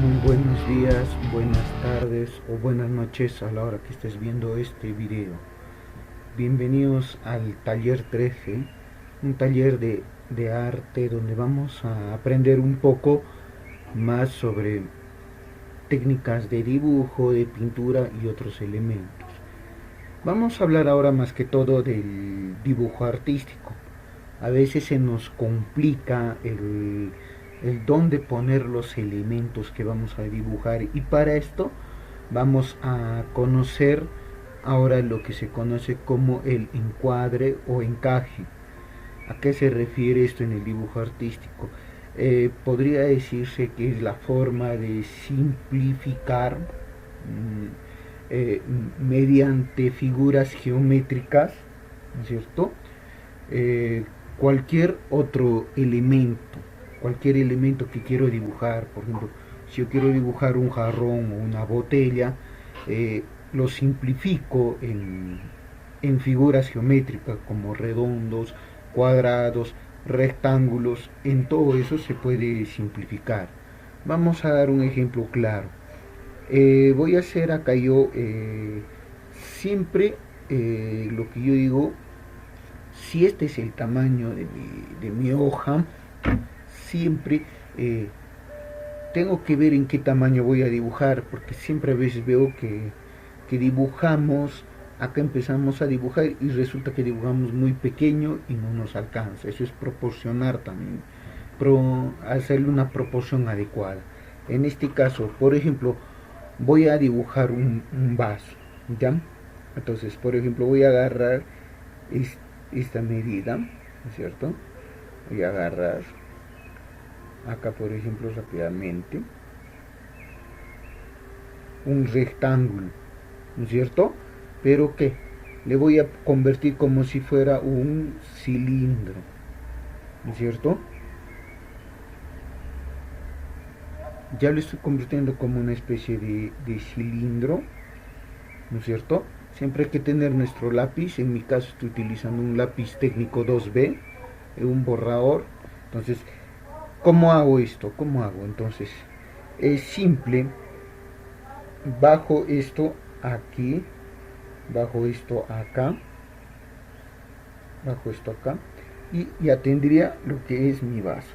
Muy buenos días, buenas tardes o buenas noches a la hora que estés viendo este video. Bienvenidos al taller 13, un taller de arte donde vamos a aprender un poco más sobre técnicas de dibujo, de pintura y otros elementos. Vamos a hablar ahora más que todo del dibujo artístico. A veces se nos complica el dónde poner los elementos que vamos a dibujar, y para esto vamos a conocer ahora lo que se conoce como el encuadre o encaje. ¿A qué se refiere esto en el dibujo artístico? Podría decirse que es la forma de simplificar mediante figuras geométricas, ¿no es cierto? Eh, cualquier elemento que quiero dibujar. Por ejemplo, si yo quiero dibujar un jarrón o una botella, eh, lo simplifico en figuras geométricas como redondos, cuadrados, rectángulos. En todo eso se puede simplificar. Vamos a dar un ejemplo claro. Voy a hacer acá yo siempre lo que yo digo. Si este es el tamaño de mi hoja, siempre tengo que ver en qué tamaño voy a dibujar, porque siempre a veces veo que dibujamos, acá empezamos a dibujar y resulta que dibujamos muy pequeño y no nos alcanza. Eso es proporcionar también, hacerle una proporción adecuada. En este caso, por ejemplo, voy a dibujar un vaso, ¿ya? Entonces, por ejemplo, voy a agarrar esta medida, ¿no es cierto? Voy a agarrar acá, por ejemplo, rápidamente un rectángulo, ¿no es cierto? Pero que le voy a convertir como si fuera un cilindro, ¿no es cierto? Ya lo estoy convirtiendo como una especie de cilindro, ¿no es cierto? Siempre hay que tener nuestro lápiz. En mi caso estoy utilizando un lápiz técnico 2B, un borrador. Entonces, ¿cómo hago esto? ¿Cómo hago? Entonces, es simple. Bajo esto aquí, bajo esto acá, bajo esto acá, y ya tendría lo que es mi vaso.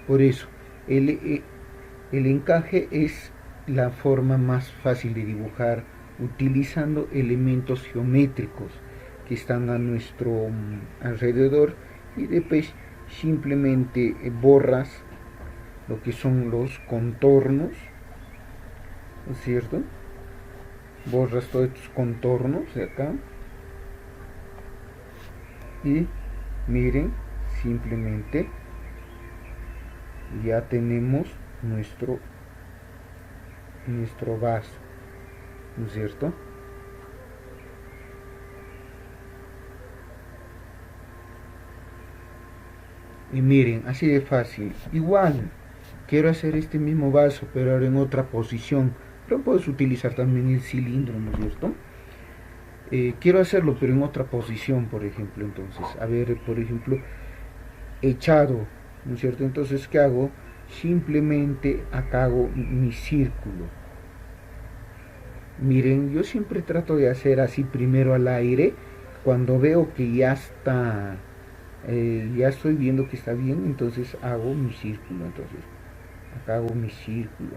Por eso, el encaje es la forma más fácil de dibujar utilizando elementos geométricos que están a nuestro alrededor, y después simplemente borras lo que son los contornos, ¿no es cierto? Borras todos estos contornos de acá y miren, simplemente ya tenemos nuestro vaso, ¿no es cierto? Y miren, así de fácil. Igual, quiero hacer este mismo vaso, pero ahora en otra posición. Pero puedes utilizar también el cilindro, ¿no es cierto? Quiero hacerlo, pero en otra posición, por ejemplo. Entonces, a ver, por ejemplo, echado, ¿no es cierto? Entonces, ¿qué hago? Simplemente acá hago mi círculo. Miren, yo siempre trato de hacer así primero al aire. Cuando veo que ya está, ya estoy viendo que está bien, entonces hago mi círculo. Entonces, acá hago mi círculo.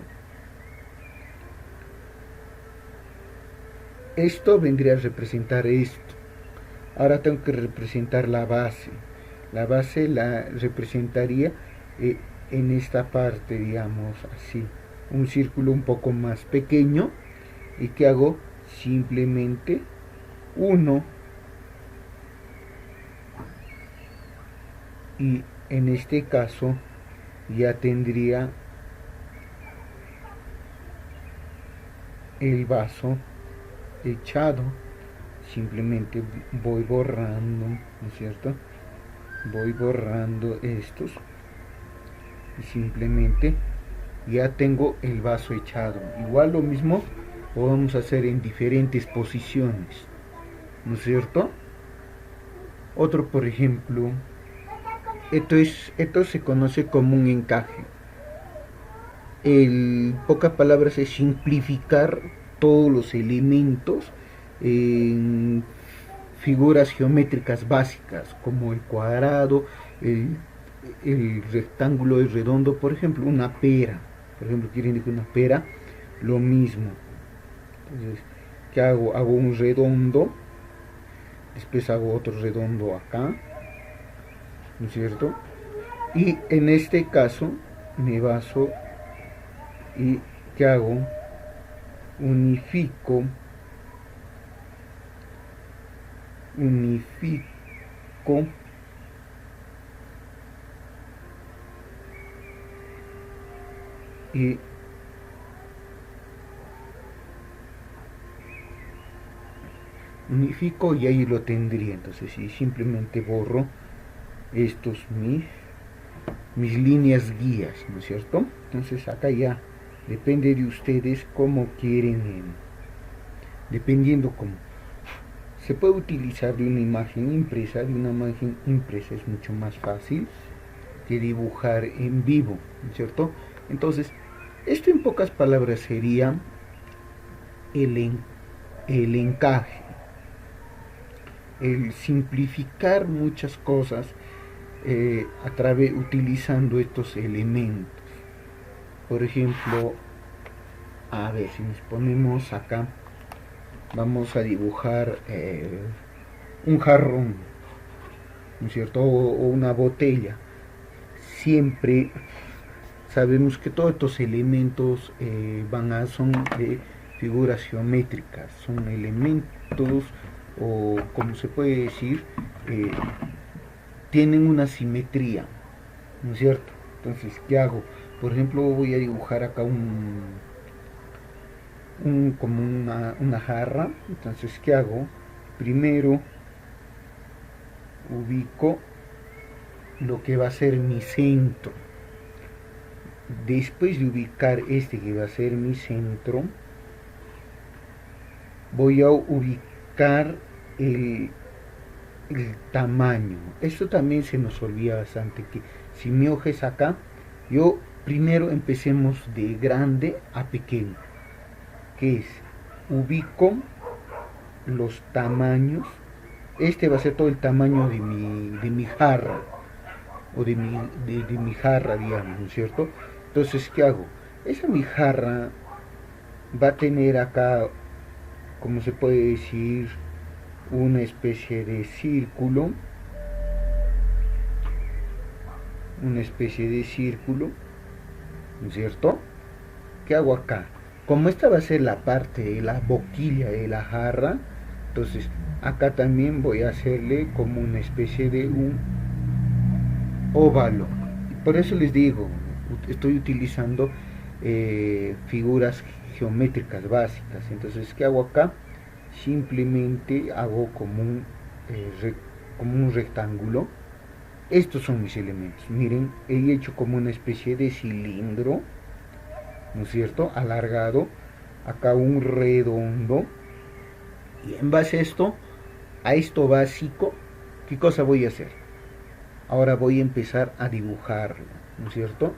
Esto vendría a representar esto. Ahora tengo que representar la base. La base la representaría eh, en esta parte, digamos así. Un círculo un poco más pequeño. ¿Y qué hago? Simplemente uno, y en este caso ya tendría el vaso echado. Simplemente voy borrando, ¿no es cierto? Voy borrando estos y simplemente ya tengo el vaso echado. Igual lo mismo podemos hacer en diferentes posiciones, ¿no es cierto? Otro, por ejemplo, esto se conoce como un encaje. pocas palabras, es simplificar todos los elementos en figuras geométricas básicas, como el cuadrado, el, el rectángulo, el redondo. Por ejemplo, una pera. Por ejemplo, quieren decir una pera, lo mismo. Entonces, ¿qué hago? Hago un redondo, después hago otro redondo acá, ¿no es cierto? Y en este caso me baso y ¿qué hago? Unifico, unifico y unifico y ahí lo tendría. Entonces, si simplemente borro estos mis líneas guías, ¿no es cierto? Entonces acá ya depende de ustedes cómo quieren, dependiendo cómo. Se puede utilizar de una imagen impresa. De una imagen impresa es mucho más fácil que dibujar en vivo, ¿no es cierto? Entonces, esto en pocas palabras sería el, el encaje, el simplificar muchas cosas utilizando estos elementos. Por ejemplo, a ver, si nos ponemos acá, vamos a dibujar un jarrón, ¿no es cierto? O una botella. Siempre sabemos que todos estos elementos son de figuras geométricas, son elementos, o como se puede decir, tienen una simetría, ¿no es cierto? Entonces, ¿qué hago? Por ejemplo, voy a dibujar acá como una jarra. Entonces, ¿qué hago? Primero ubico lo que va a ser mi centro. Después de ubicar este que va a ser mi centro, voy a ubicar el tamaño. Esto también se nos olvida bastante, que si mi hoja es acá, yo primero empecemos de grande a pequeño, que es ubico los tamaños. Este va a ser todo el tamaño de mi jarra, o de mi jarra, digamos, ¿no es cierto? Entonces, ¿qué hago? Esa mi jarra va a tener acá, como se puede decir, una especie de círculo, ¿no es cierto? ¿Qué hago acá? Como esta va a ser la parte de la boquilla de la jarra, entonces acá también voy a hacerle como una especie de un óvalo. Por eso les digo, estoy utilizando figuras geométricas básicas. Entonces, ¿qué hago acá? Simplemente hago como un rectángulo. Estos son mis elementos. Miren, he hecho como una especie de cilindro, ¿no es cierto? Alargado. Acá un redondo. Y en base a esto básico, ¿qué cosa voy a hacer? Ahora voy a empezar a dibujarlo, ¿no es cierto?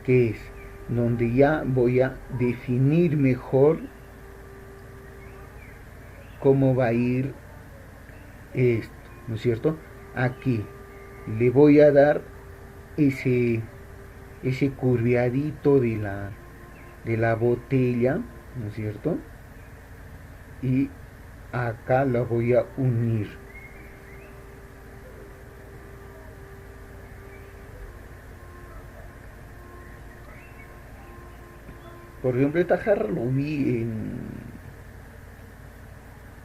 Que es donde ya voy a definir mejor cómo va a ir esto, ¿no es cierto? Aquí le voy a dar ese curviadito de la botella, ¿no es cierto? Y acá la voy a unir. Por ejemplo, esta jarra lo vi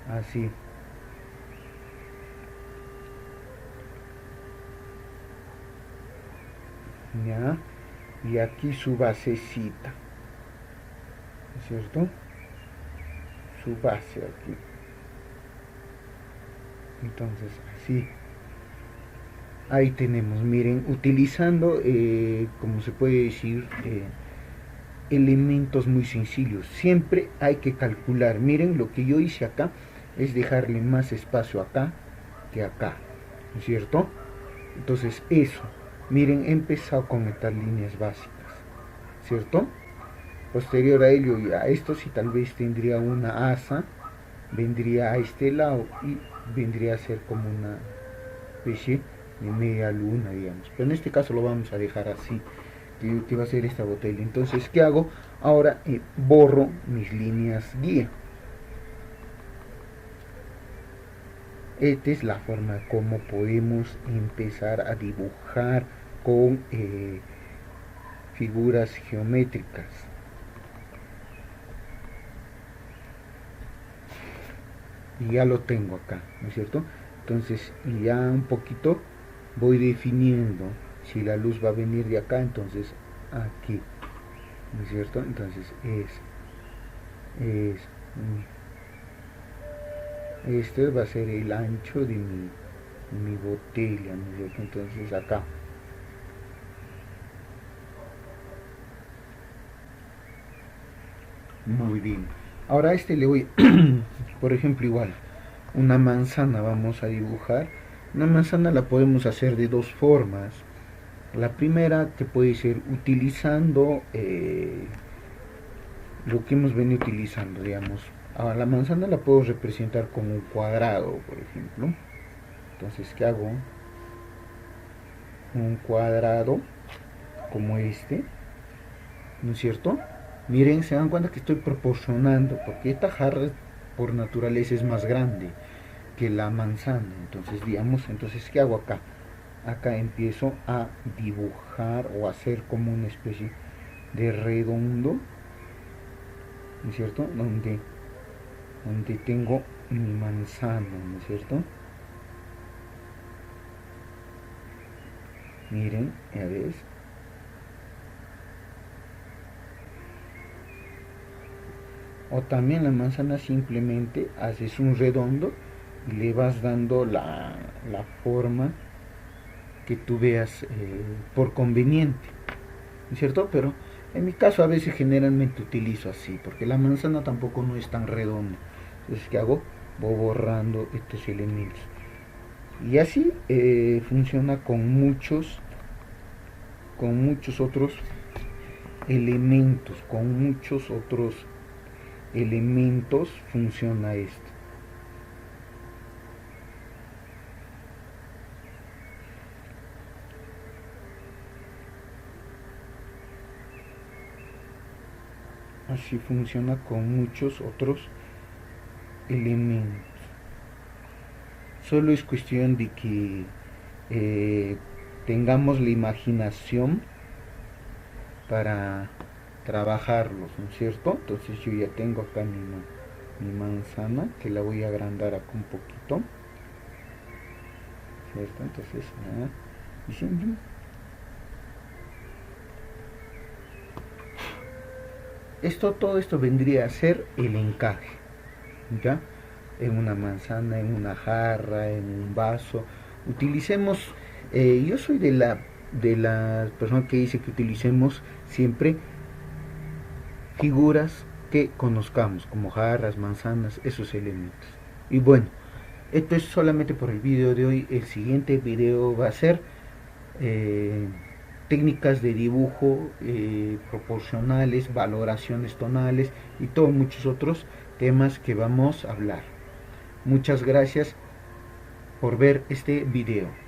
así. ¿Ya? Y aquí su basecita, ¿no es cierto? Su base aquí. Entonces, así. Ahí tenemos, miren, utilizando, como se puede decir, elementos muy sencillos. Siempre hay que calcular. Miren, lo que yo hice acá es dejarle más espacio acá que acá, ¿no es cierto? Entonces, eso. Miren, he empezado con estas líneas básicas, ¿cierto? posterior a ello y a esto, si tal vez tendría una asa, vendría a este lado y vendría a ser como una especie de media luna, digamos. Pero en este caso lo vamos a dejar así, que va a ser esta botella. Entonces, ¿qué hago? Ahora borro mis líneas guía. Esta es la forma como podemos empezar a dibujar con figuras geométricas. Y ya lo tengo acá, ¿no es cierto? Entonces ya un poquito voy definiendo si la luz va a venir de acá, entonces aquí, ¿no es cierto? Entonces este va a ser el ancho de mi botella, ¿no es cierto? Entonces acá. Muy bien. Ahora a este le voy, por ejemplo, igual, una manzana vamos a dibujar. Una manzana la podemos hacer de dos formas. La primera que puede ser utilizando lo que hemos venido utilizando, digamos. Ahora la manzana la puedo representar como un cuadrado, por ejemplo. Entonces, ¿qué hago? Un cuadrado como este, ¿no es cierto? Miren, se dan cuenta que estoy proporcionando, porque esta jarra por naturaleza es más grande que la manzana. Entonces, digamos, entonces, ¿qué hago acá? Acá empiezo a dibujar o hacer como una especie de redondo, ¿no es cierto? Donde tengo mi manzana, ¿no es cierto? Miren, ya ves. O también la manzana simplemente haces un redondo y le vas dando la forma que tú veas por conveniente, ¿no es cierto? Pero en mi caso a veces generalmente utilizo así, porque la manzana tampoco no es tan redonda. Entonces, ¿qué hago? Voy borrando estos elementos. Y así funciona con muchos otros elementos, con muchos otros elementos funciona esto. Así funciona con muchos otros elementos. Solo es cuestión de que tengamos la imaginación para trabajarlos, ¿no es cierto? Entonces yo ya tengo acá mi manzana, que la voy a agrandar acá un poquito, ¿cierto? Entonces, diciendo, todo esto vendría a ser el encaje, ¿ya? En una manzana, en una jarra, en un vaso. Utilicemos, yo soy de la persona que dice que utilicemos siempre figuras que conozcamos, como jarras, manzanas, esos elementos. Y bueno, esto es solamente por el video de hoy. El siguiente video va a ser técnicas de dibujo proporcionales, valoraciones tonales y todos muchos otros temas que vamos a hablar. Muchas gracias por ver este video.